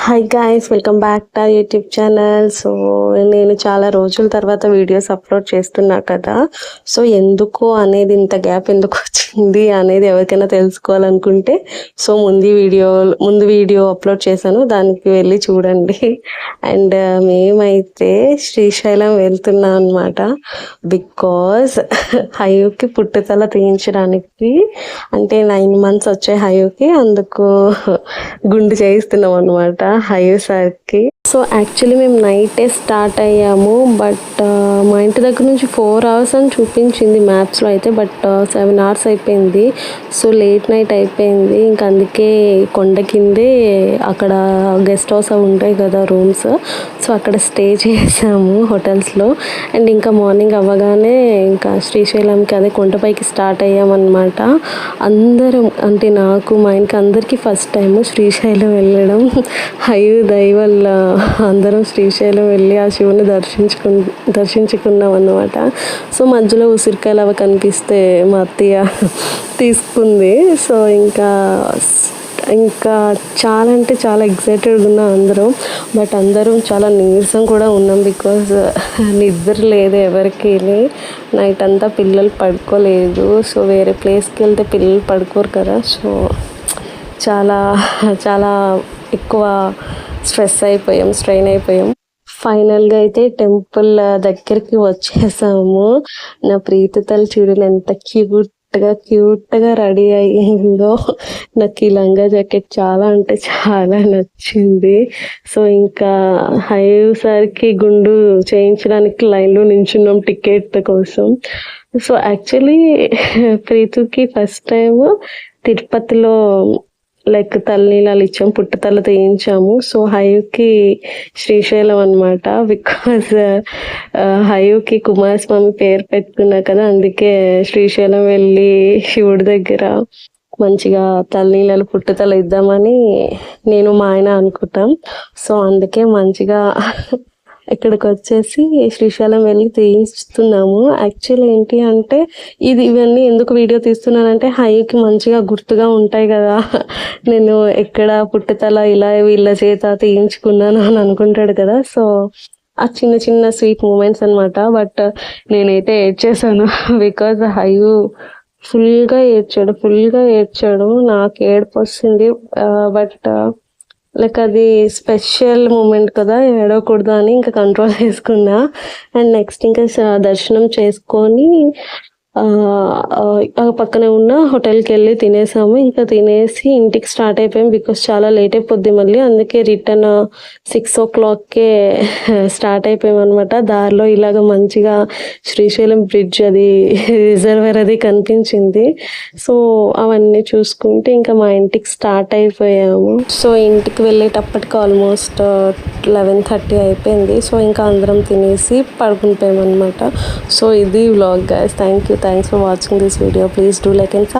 Hi guys, welcome back to YouTube channel. So నేను చాలా రోజుల తర్వాత వీడియోస్ అప్లోడ్ చేస్తున్నా కదా. సో ఎందుకు అనేది, ఇంత గ్యాప్ ఎందుకు వచ్చింది అనేది ఎవరికైనా తెలుసుకోవాలనుకుంటే సో ముందు వీడియో అప్లోడ్ చేశాను, దానికి వెళ్ళి చూడండి. అండ్ మేమైతే శ్రీశైలం వెళ్తున్నాం అనమాట. బికాజ్ హయుకి పుట్టుతల తీయించడానికి, అంటే 9 months వచ్చాయి హయుకి, అందుకు గుండు చేయిస్తున్నాం అనమాట హయు సార్కి. సో యాక్చువల్లీ మేము నైటే స్టార్ట్ అయ్యాము, బట్ మా ఇంటి దగ్గర నుంచి 4 hours అని చూపించింది మ్యాప్స్లో అయితే, బట్ 7 hours అయిపోయింది. సో లేట్ నైట్ అయిపోయింది. ఇంకా అందుకే కొండ కిందే అక్కడ గెస్ట్ హౌస్ అవి ఉంటాయి కదా, రూమ్స్, సో అక్కడ స్టే చేసాము హోటల్స్లో. అండ్ ఇంకా మార్నింగ్ అవ్వగానే ఇంకా శ్రీశైలంకి, అదే కొండపైకి స్టార్ట్ అయ్యామన్నమాట. అందరం, అంటే నాకు మా ఇంటికి అందరికీ ఫస్ట్ టైం శ్రీశైలం వెళ్ళడం. హయు దయ వల్ల అందరం శ్రీశైలం వెళ్ళి ఆ శివుని దర్శించుకున్నాం అన్నమాట. సో మధ్యలో ఉసిరికాయలు అవి కనిపిస్తే మా అత్తయ్య తీసుకుంది. సో ఇంకా చాలా అంటే చాలా ఎక్సైటెడ్ ఉన్నాం అందరం. బట్ అందరం చాలా నీరసం కూడా ఉన్నాం, బికాజ్ నిద్ర లేదు ఎవరికి. నైట్ అంతా పిల్లలు పడుకోలేదు. సో వేరే ప్లేస్కి వెళ్తే పిల్లలు పడుకోరు కదా. సో చాలా చాలా ఎక్కువ స్ట్రెయిన్ అయిపోయాం. ఫైనల్గా అయితే టెంపుల్ దగ్గరికి వచ్చేసాము. నా ప్రీతి తల్లి చూడని ఎంత క్యూట్గా రెడీ అయ్యిందో. నాకు ఈ లంగా జాకెట్ చాలా అంటే చాలా నచ్చింది. సో ఇంకా హయు సార్కి గుండు చేయించడానికి లైన్లో నించున్నాం టికెట్ కోసం. సో యాక్చువల్లీ ప్రీతుకి ఫస్ట్ టైం తిరుపతిలో లైక్ తలనీలాలు ఇచ్చాము, పుట్టుతల తీయించాము. సో హయుకి శ్రీశైలం అనమాట. బికాజ్ హయుకి కుమారస్వామి పేరు పెట్టుకున్నా కదా, అందుకే శ్రీశైలం వెళ్ళి శివుడి దగ్గర మంచిగా తలనీలాలు పుట్టుతల ఇద్దామని నేను మా ఆయన అనుకుంటాం. సో అందుకే మంచిగా ఇక్కడికి వచ్చేసి శ్రీశైలం వెళ్ళి తీస్తున్నాము. యాక్చువల్ ఏంటి అంటే, ఇవన్నీ ఎందుకు వీడియో తీస్తున్నానంటే హయుకి మంచిగా గుర్తుగా ఉంటాయి కదా, నేను ఎక్కడ పుట్టుతల ఇలా వీళ్ళ చేత తీయించుకున్నాను అని అనుకుంటాడు కదా. సో ఆ చిన్న చిన్న స్వీట్ మూమెంట్స్ అనమాట. బట్ నేనైతే ఏడ్చేసాను, బికాజ్ హయు ఫుల్గా ఏడ్చాడు. నాకు ఏడుపు వస్తుంది. బట్ లైక్ అది స్పెషల్ మూమెంట్ కదా, ఏడవకూడదు అని ఇంకా కంట్రోల్ చేసుకున్నా. అండ్ నెక్స్ట్ ఇంకా దర్శనం చేసుకొని పక్కనే ఉన్న హోటల్కి వెళ్ళి తినేసాము. ఇంకా తినేసి ఇంటికి స్టార్ట్ అయిపోయాం, బికాస్ చాలా లేట్ అయిపోద్ది మళ్ళీ. అందుకే రిటర్న్ 6 o'clockకే స్టార్ట్ అయిపోయాం అనమాట. దారిలో ఇలాగ మంచిగా శ్రీశైలం బ్రిడ్జ్, అది రిజర్వర్ అది కనిపించింది. సో అవన్నీ చూసుకుంటే ఇంకా మా ఇంటికి స్టార్ట్ అయిపోయాము. సో ఇంటికి వెళ్ళేటప్పటికి ఆల్మోస్ట్ 11:30 అయిపోయింది. సో ఇంకా అందరం తినేసి పడుకుని పోయాం అనమాట. సో ఇది vlog guys. Thanks for watching this video. Please do like and subscribe.